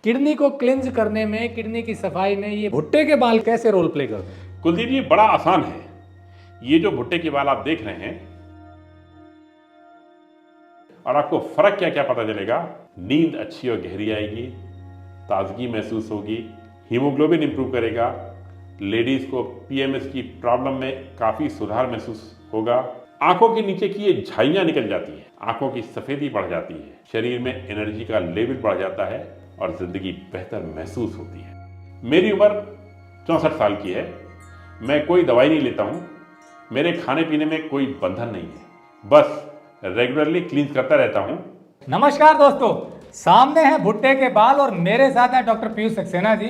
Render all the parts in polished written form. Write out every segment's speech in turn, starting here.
Kidney को cleanse करने में, किडनी की सफाई में ये भुट्टे के बाल कैसे रोल प्ले करते हैं? कुलदीप जी, बड़ा आसान है। ये जो भुट्टे के बाल आप देख रहे हैं, और आपको फर्क क्या क्या पता चलेगा। नींद अच्छी और गहरी आएगी, ताजगी महसूस होगी, हीमोग्लोबिन इंप्रूव करेगा, लेडीज को पीएमएस की प्रॉब्लम में काफी सुधार महसूस होगा, आंखों के नीचे की ये झाइयां निकल जाती हैं, आंखों की सफेदी बढ़ जाती है, शरीर में एनर्जी का लेवल बढ़ जाता है और जिंदगी बेहतर महसूस होती है। मेरी उम्र 64 साल की है। मैं कोई दवाई नहीं लेता हूं, मेरे खाने पीने में कोई बंधन नहीं है, बस रेगुलरली क्लीन करता रहता हूं। नमस्कार दोस्तों, सामने है भुट्टे के बाल और मेरे साथ हैं डॉक्टर पीयूष सक्सेना जी।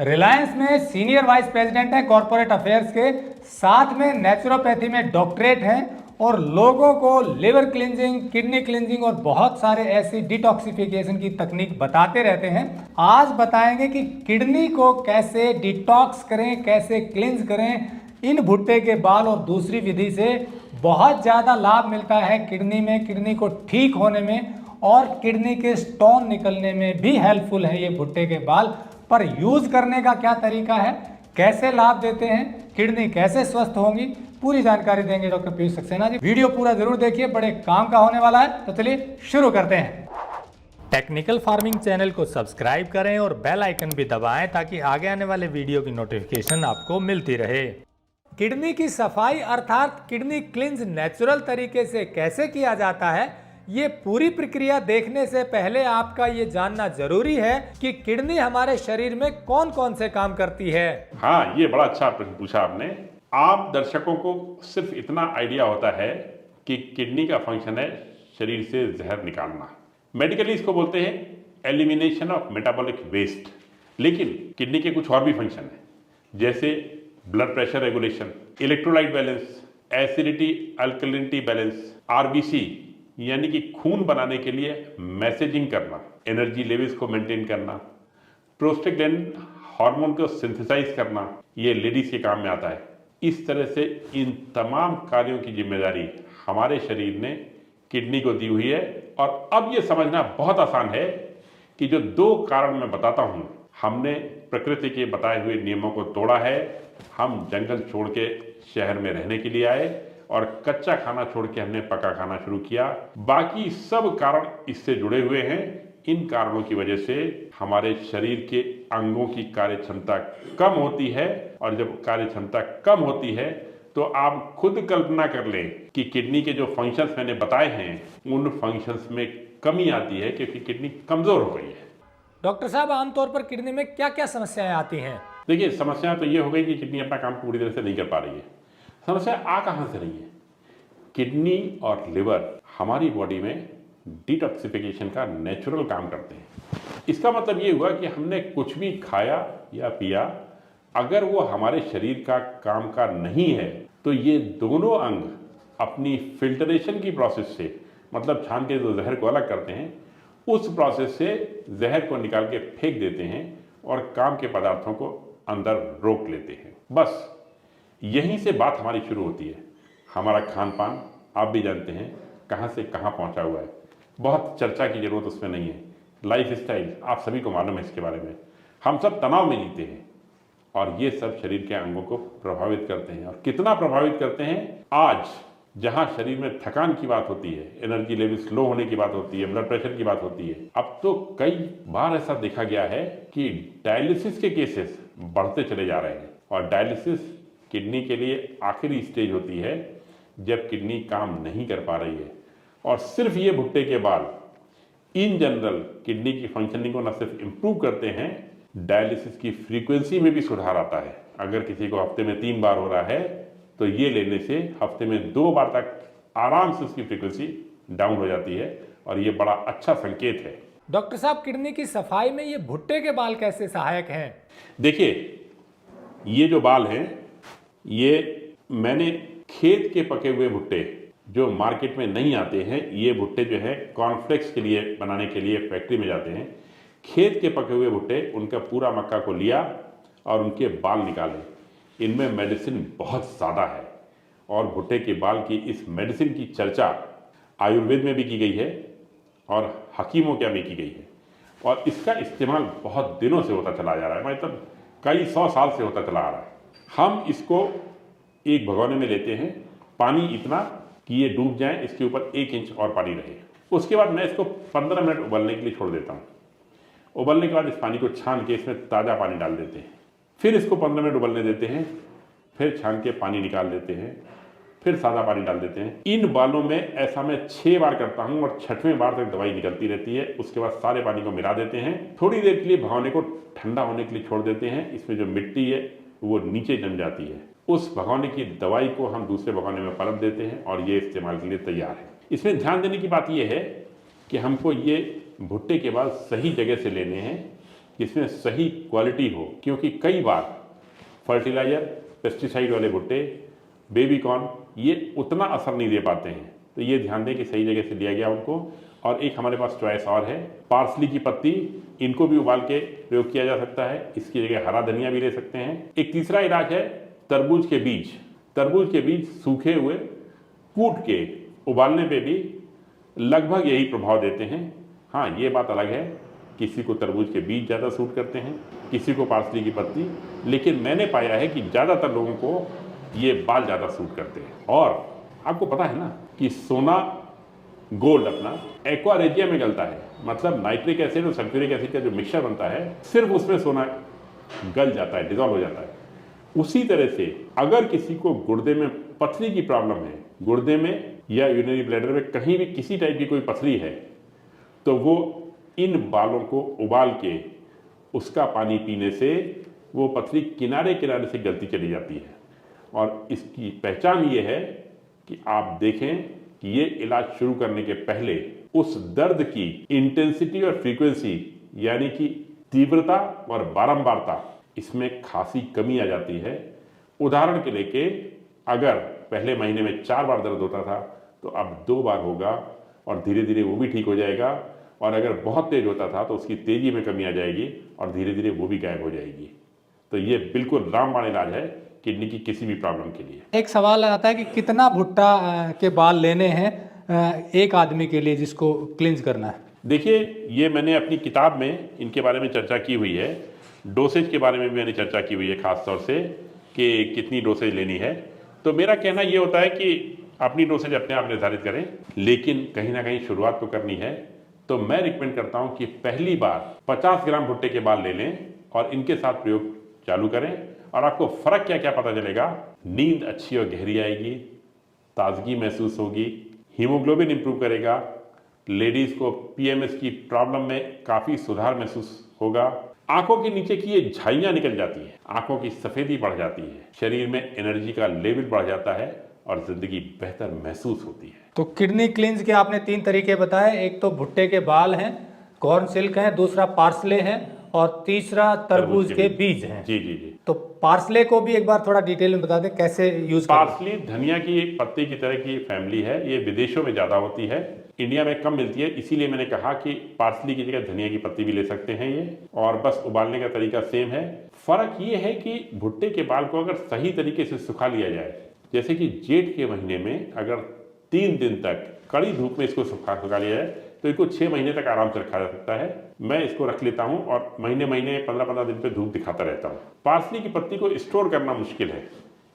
रिलायंस में सीनियर वाइस प्रेसिडेंट हैं कॉर्पोरेट अफेयर्स के, साथ में नेचुरोपैथी में डॉक्टरेट हैं और लोगों को लिवर क्लिनजिंग, किडनी क्लिनजिंग और बहुत सारे ऐसी डिटॉक्सिफिकेशन की तकनीक बताते रहते हैं। आज बताएंगे कि किडनी को कैसे डिटॉक्स करें, कैसे क्लिंज करें। इन भुट्टे के बाल और दूसरी विधि से बहुत ज़्यादा लाभ मिलता है किडनी में, किडनी को ठीक होने में और किडनी के स्टोन निकलने में भी हेल्पफुल है ये भुट्टे के बाल। पर यूज करने का क्या तरीका है, कैसे लाभ देते हैं, किडनी कैसे स्वस्थ होंगी, पूरी जानकारी देंगे डॉक्टर पीयूष सक्सेना जी। वीडियो पूरा जरूर देखिए, बड़े काम का होने वाला है। तो चलिए शुरू करते हैं। टेक्निकल फार्मिंग चैनल को सब्सक्राइब करें और बेल आइकन भी दबाएं ताकि आगे आने वाले वीडियो की नोटिफिकेशन आपको मिलती रहे। किडनी की सफाई अर्थात किडनी क्लिंज नेचुरल तरीके से कैसे किया जाता है, ये पूरी प्रक्रिया देखने से पहले आपका ये जानना जरूरी है कि किडनी हमारे शरीर में कौन कौन से काम करती है। हाँ, ये बड़ा अच्छा प्रश्न पूछा आपने। आप दर्शकों को सिर्फ इतना आइडिया होता है कि किडनी का फंक्शन है शरीर से जहर निकालना। मेडिकली इसको बोलते हैं एलिमिनेशन ऑफ मेटाबॉलिक वेस्ट। लेकिन किडनी के कुछ और भी फंक्शन है, जैसे blood pressure regulation, electrolyte balance, acidity alkalinity balance, RBC यानी कि खून बनाने के लिए मैसेजिंग करना, एनर्जी लेवल्स को मेंटेन करना, प्रोस्टेग्लैंडिन हार्मोन को सिंथेसाइज करना, ये लेडीज के काम में आता है। इस तरह से इन तमाम कार्यों की जिम्मेदारी हमारे शरीर ने किडनी को दी हुई है। और अब ये समझना बहुत आसान है कि जो दो कारण मैं बताता हूं, हमने प्रकृति के बताए हुए नियमों को तोड़ा है। हम जंगल छोड़ के शहर में रहने के लिए आए और कच्चा खाना छोड़ के हमने पका खाना शुरू किया। बाकी सब कारण इससे जुड़े हुए हैं। इन कारणों की वजह से हमारे शरीर के अंगों की कार्य क्षमता कम होती है, और जब कार्य क्षमता कम होती है तो आप खुद कल्पना कर लें कि किडनी के जो फंक्शंस मैंने बताए हैं, उन फंक्शंस में कमी आती है क्योंकि किडनी कमजोर हो गई है। डॉक्टर साहब, आमतौर पर किडनी में क्या क्या समस्याएं आती हैं? देखिए, समस्या तो ये हो गई कि किडनी अपना काम पूरी तरह से नहीं कर पा रही है। समस्या आ कहाँ से रही है? किडनी और लिवर हमारी बॉडी में डिटॉक्सिफिकेशन का नेचुरल काम करते हैं। इसका मतलब ये हुआ कि हमने कुछ भी खाया या पिया, अगर वो हमारे शरीर का काम का नहीं है तो ये दोनों अंग अपनी फिल्टरेशन की प्रोसेस से, मतलब छान के जो जहर को अलग करते हैं, उस प्रोसेस से जहर को निकाल के फेंक देते हैं और काम के पदार्थों को अंदर रोक लेते हैं। बस यहीं से बात हमारी शुरू होती है। हमारा खान पान आप भी जानते हैं कहाँ से कहाँ पहुँचा हुआ है, बहुत चर्चा की जरूरत उसमें नहीं है। लाइफ स्टाइल आप सभी को मालूम है इसके बारे में। हम सब तनाव में जीते हैं और ये सब शरीर के अंगों को प्रभावित करते हैं। और कितना प्रभावित करते हैं, आज जहां शरीर में थकान की बात होती है, एनर्जी लेवल स्लो होने की बात होती है, ब्लड प्रेशर की बात होती है, अब तो कई बार ऐसा देखा गया है कि डायलिसिस के केसेस बढ़ते चले जा रहे हैं। और डायलिसिस किडनी के लिए आखिरी स्टेज होती है जब किडनी काम नहीं कर पा रही है। और सिर्फ ये भुट्टे के बाल इन जनरल किडनी की फंक्शनिंग को न सिर्फ इम्प्रूव करते हैं, डायलिसिस की फ्रीक्वेंसी में भी सुधार आता है। अगर किसी को हफ्ते में 3 बार हो रहा है तो ये लेने से हफ्ते में 2 बार तक आराम से उसकी फ्रीक्वेंसी डाउन हो जाती है, और ये बड़ा अच्छा संकेत है। डॉक्टर साहब, किडनी की सफाई में ये भुट्टे के बाल कैसे सहायक हैं? देखिए, ये जो बाल हैं, ये मैंने खेत के पके हुए भुट्टे जो मार्केट में नहीं आते हैं, ये भुट्टे जो है कॉर्नफ्लेक्स के लिए बनाने के लिए फैक्ट्री में जाते हैं। खेत के पके हुए भुट्टे, उनका पूरा मक्का को लिया और उनके बाल निकाले। इनमें मेडिसिन बहुत ज़्यादा है और भुट्टे के बाल की इस मेडिसिन की चर्चा आयुर्वेद में भी की गई है और हकीमों क्या भी की गई है। और इसका इस्तेमाल बहुत दिनों से होता चला जा रहा है, मतलब कई 100 साल से होता चला आ रहा है। हम इसको एक भगोने में लेते हैं, पानी इतना कि ये डूब जाए, इसके ऊपर 1 इंच और पानी रहे। उसके बाद मैं इसको 15 मिनट उबलने के लिए छोड़ देता हूँ। उबलने के बाद इस पानी को छान के इसमें ताज़ा पानी डाल देते हैं, फिर इसको 15 मिनट उबलने देते हैं, फिर छान के पानी निकाल देते हैं, फिर सादा पानी डाल देते हैं। इन बालों में ऐसा मैं 6 बार करता हूं और 6वें बार तक दवाई निकलती रहती है। उसके बाद सारे पानी को मिला देते हैं, थोड़ी देर के लिए भगोने को ठंडा होने के लिए छोड़ देते हैं। इसमें जो मिट्टी है वो नीचे जम जाती है। उस भगोने की दवाई को हम दूसरे भगोने में पलट देते हैं और ये इस्तेमाल के लिए तैयार है। इसमें ध्यान देने की बात यह है कि हमको ये भुट्टे के बाल सही जगह से लेने हैं, जिसमें सही क्वालिटी हो, क्योंकि कई बार फर्टिलाइजर, पेस्टिसाइड वाले भुट्टे, बेबी कॉर्न, ये उतना असर नहीं दे पाते हैं। तो ये ध्यान दें कि सही जगह से लिया गया उनको। और एक हमारे पास चॉइस और है, पार्सली की पत्ती, इनको भी उबाल के प्रयोग किया जा सकता है। इसकी जगह हरा धनिया भी ले सकते हैं। एक तीसरा इलाज है तरबूज के बीज। तरबूज के बीज सूखे हुए कूट के उबालने पे भी लगभग यही प्रभाव देते हैं। हाँ, ये बात अलग है, किसी को तरबूज के बीज ज़्यादा सूट करते हैं, किसी को पार्सली की पत्ती, लेकिन मैंने पाया है कि ज़्यादातर लोगों को ये बाल ज़्यादा सूट करते हैं। और आपको पता है ना कि सोना गोल्ड अपना एक्वारेजिया में गलता है, मतलब नाइट्रिक एसिड और सल्फ्यूरिक एसिड का जो मिक्सचर बनता है, सिर्फ उसमें सोना गल जाता है, डिजॉल्व हो जाता है। उसी तरह से अगर किसी को गुर्दे में पथरी की प्रॉब्लम है, गुर्दे में या यूरिनरी ब्लैडर में कहीं भी किसी टाइप की कोई पथरी है, तो वो इन बालों को उबाल के उसका पानी पीने से वो पथरी किनारे किनारे से गलती चली जाती है। और इसकी पहचान ये है कि आप देखें कि ये इलाज शुरू करने के पहले उस दर्द की इंटेंसिटी और फ्रीक्वेंसी, यानी कि तीव्रता और बारंबारता, इसमें खासी कमी आ जाती है। उदाहरण के लिए, अगर पहले महीने में 4 बार दर्द होता था तो अब 2 बार होगा और धीरे धीरे वो भी ठीक हो जाएगा। और अगर बहुत तेज होता था तो उसकी तेजी में कमी आ जाएगी और धीरे धीरे वो भी गायब हो जाएगी। तो ये बिल्कुल रामबाण इलाज है किडनी की किसी भी प्रॉब्लम के लिए। एक सवाल आता है कि कितना भुट्टा के बाल लेने हैं एक आदमी के लिए जिसको क्लींस करना है? देखिए, ये मैंने अपनी किताब में इनके बारे में चर्चा की हुई है। डोसेज के बारे में भी मैंने चर्चा की हुई है, खास तौर से कि कितनी डोसेज लेनी है। तो मेरा कहना ये होता है कि अपनी डोसेज अपने आप निर्धारित करें, लेकिन कहीं ना कहीं शुरुआत तो करनी है। तो मैं रिकमेंड करता हूं कि पहली बार 50 ग्राम भुट्टे के बाल ले लें और इनके साथ प्रयोग चालू करें। और आपको फर्क क्या क्या पता चलेगा, नींद अच्छी और गहरी आएगी, ताजगी महसूस होगी, हीमोग्लोबिन इंप्रूव करेगा, लेडीज को पीएमएस की प्रॉब्लम में काफी सुधार महसूस होगा, आंखों के नीचे की ये झाइयां निकल जाती हैं, आंखों की सफेदी बढ़ जाती है, शरीर में एनर्जी का लेवल बढ़ जाता है और जिंदगी बेहतर महसूस होती है। तो किडनी क्लींस के आपने 3 तरीके बताए, एक तो भुट्टे के बाल हैं, कॉर्न सिल्क है, दूसरा पार्सले है और तीसरा तरबूज के बीज हैं। जी जी जी। तो पार्सले को भी एक बार थोड़ा डिटेल में बता दें कैसे यूज करें। पार्सली धनिया की एक पत्ते की तरह की फैमिली है। ये विदेशों में ज्यादा होती है, इंडिया में कम मिलती है, इसीलिए मैंने कहा कि पार्सली की जगह धनिया की पत्ती भी ले सकते हैं ये। और बस उबालने का तरीका सेम है। फर्क ये है कि भुट्टे के बाल को अगर सही तरीके से सुखा लिया जाए, जैसे कि जेठ के महीने में अगर 3 दिन तक कड़ी धूप में इसको सुखा लिया जाए तो इसको 6 महीने तक आराम से रखा जा सकता है। मैं इसको रख लेता हूं और महीने 15-15 दिन पे धूप दिखाता रहता हूं। पार्सली की पत्ती को स्टोर करना मुश्किल है,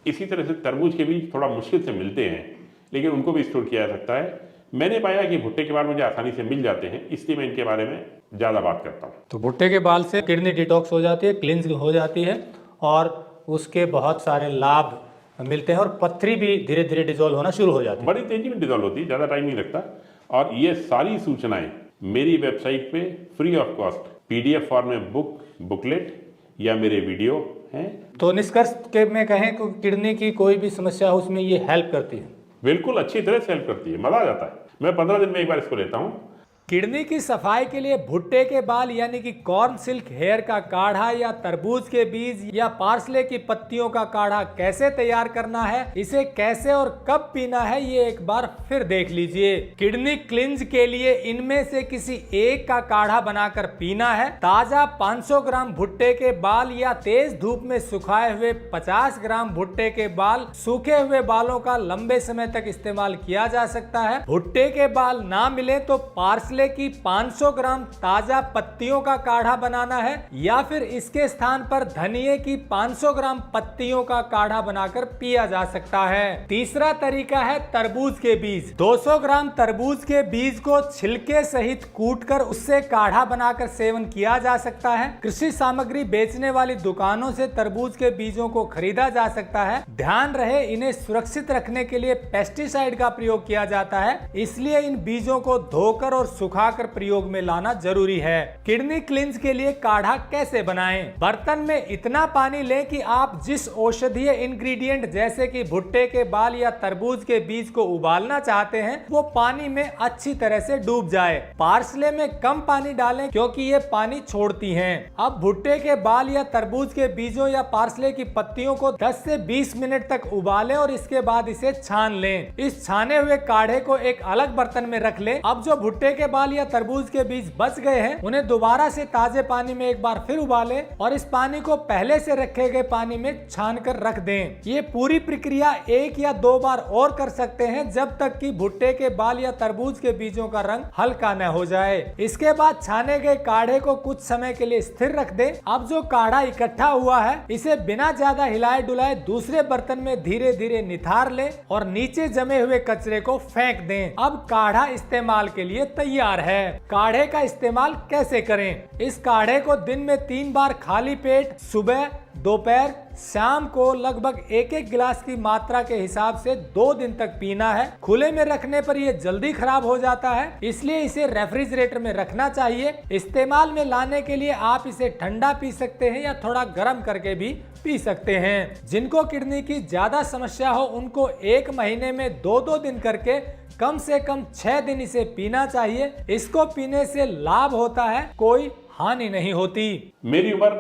इसी तरह से तरबूज के बीज थोड़ा मुश्किल से मिलते हैं, लेकिन उनको भी स्टोर किया जा सकता है। मैंने पाया कि भुट्टे के बाल मुझे आसानी से मिल जाते हैं, इसलिए मैं इनके बारे में ज़्यादा बात करता हूँ। तो भुट्टे के बाल से किडनी डिटॉक्स हो जाती है, क्लींस हो जाती है और उसके बहुत सारे लाभ मिलते हैं और पथरी भी धीरे धीरे डिजोल्व होना शुरू हो जाती है। बड़ी तेजी में डिजोल्व होती है, ज़्यादा टाइम नहीं लगता। और ये सारी सूचनाएं मेरी वेबसाइट पे free of cost PDF form में बुकलेट या मेरे वीडियो हैं। तो निष्कर्ष के में कहें कि किडनी की कोई भी समस्या हो उसमें ये हेल्प करती है, बिल्कुल अच्छी तरह से हेल्प करती है, मजा आ जाता है। मैं 15 दिन में एक बार इसको लेता हूँ। किडनी की सफाई के लिए भुट्टे के बाल यानी कि कॉर्न सिल्क हेयर का काढ़ा या तरबूज के बीज या पार्सले की पत्तियों का काढ़ा कैसे तैयार करना है, इसे कैसे और कब पीना है, ये एक बार फिर देख लीजिए। किडनी क्लींज के लिए इनमें से किसी एक का काढ़ा बनाकर पीना है। ताजा 500 ग्राम भुट्टे के बाल या तेज धूप में सुखाए हुए 50 ग्राम भुट्टे के बाल, सूखे हुए बालों का लंबे समय तक इस्तेमाल किया जा सकता है। भुट्टे के बाल ना मिले तो पार्सले पार्सले की 500 ग्राम ताजा पत्तियों का काढ़ा बनाना है या फिर इसके स्थान पर धनिये की 500 ग्राम पत्तियों का काढ़ा बनाकर पिया जा सकता है। तीसरा तरीका है तरबूज के बीज। 200 ग्राम तरबूज के बीज को छिलके सहित कूटकर उससे काढ़ा बनाकर सेवन किया जा सकता है। कृषि सामग्री बेचने वाली दुकानों से तरबूज के बीजों को खरीदा जा सकता है। ध्यान रहे, इन्हें सुरक्षित रखने के लिए पेस्टिसाइड का प्रयोग किया जाता है, इसलिए इन बीजों को धोकर और सुखाकर प्रयोग में लाना जरूरी है। किडनी क्लींस के लिए काढ़ा कैसे बनाएं? बर्तन में इतना पानी लें कि आप जिस औषधीय इंग्रेडिएंट जैसे कि भुट्टे के बाल या तरबूज के बीज को उबालना चाहते हैं वो पानी में अच्छी तरह से डूब जाए। पार्सले में कम पानी डालें क्योंकि ये पानी छोड़ती हैं। अब भुट्टे के बाल या तरबूज के बीजों या पार्सले की पत्तियों को 10 से 20 मिनट तक उबालें और इसके बाद इसे छान लें। इस छाने हुए काढ़े को एक अलग बर्तन में रख लें। अब जो भुट्टे के बाल या तरबूज के बीज बच गए हैं उन्हें दोबारा से ताजे पानी में एक बार फिर उबालें और इस पानी को पहले से रखे गए पानी में छान कर रख दें। ये पूरी प्रक्रिया 1 या 2 बार और कर सकते हैं जब तक कि भुट्टे के बाल या तरबूज के बीजों का रंग हल्का न हो जाए। इसके बाद छाने गए काढ़े को कुछ समय के लिए स्थिर रख दें। अब जो काढ़ा इकट्ठा हुआ है इसे बिना ज्यादा हिलाए डुलाए दूसरे बर्तन में धीरे धीरे निथार लें और नीचे जमे हुए कचरे को फेंक दें। अब काढ़ा इस्तेमाल के लिए तैयार है। काढ़े का इस्तेमाल कैसे करें? इस काढ़े को दिन में 3 बार खाली पेट सुबह, दोपहर, शाम को लगभग 1-1 गिलास की मात्रा के हिसाब से 2 दिन तक पीना है। खुले में रखने पर यह जल्दी खराब हो जाता है, इसलिए इसे रेफ्रिजरेटर में रखना चाहिए। इस्तेमाल में लाने के लिए आप इसे ठंडा पी सकते हैं या थोड़ा गर्म करके भी पी सकते हैं। जिनको किडनी की ज्यादा समस्या हो उनको 1 महीने में 2-2 दिन करके कम से कम 6 दिन इसे पीना चाहिए। इसको पीने से लाभ होता है, कोई हानि नहीं होती। मेरी उम्र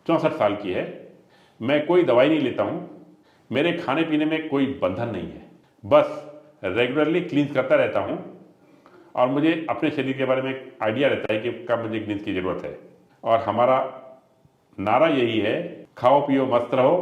64 साल की है। मैं कोई दवाई नहीं लेता हूँ। मेरे खाने पीने में कोई बंधन नहीं है, बस रेगुलरली क्लींस करता रहता हूँ और मुझे अपने शरीर के बारे में एक आइडिया रहता है कि कब मुझे क्लींस की ज़रूरत है। और हमारा नारा यही है, खाओ पियो मस्त रहो,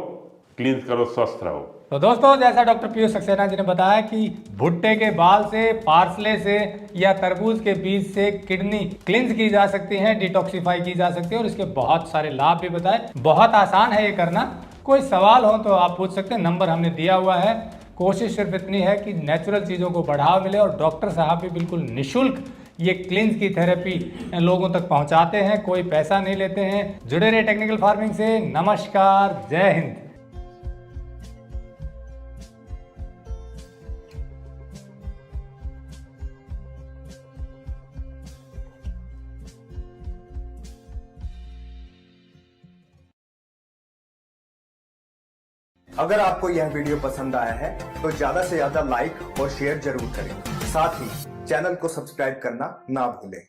क्लींस करो स्वस्थ रहो। तो दोस्तों, जैसा डॉक्टर पीयूष सक्सेना जी ने बताया कि भुट्टे के बाल से, पार्सले से या तरबूज के बीज से किडनी क्लींस की जा सकती है, डिटॉक्सिफाई की जा सकती है और इसके बहुत सारे लाभ भी बताए। बहुत आसान है ये करना। कोई सवाल हो तो आप पूछ सकते हैं, नंबर हमने दिया हुआ है। कोशिश सिर्फ इतनी है कि नेचुरल चीज़ों को बढ़ावा मिले और डॉक्टर साहब भी बिल्कुल निःशुल्क ये क्लींस की थेरेपी लोगों तक पहुंचाते हैं, कोई पैसा नहीं लेते हैं। जुड़े रहे टेक्निकल फार्मिंग से। नमस्कार, जय हिंद। अगर आपको यह वीडियो पसंद आया है तो ज्यादा से ज्यादा लाइक और शेयर जरूर करें। साथ ही चैनल को सब्सक्राइब करना ना भूलें।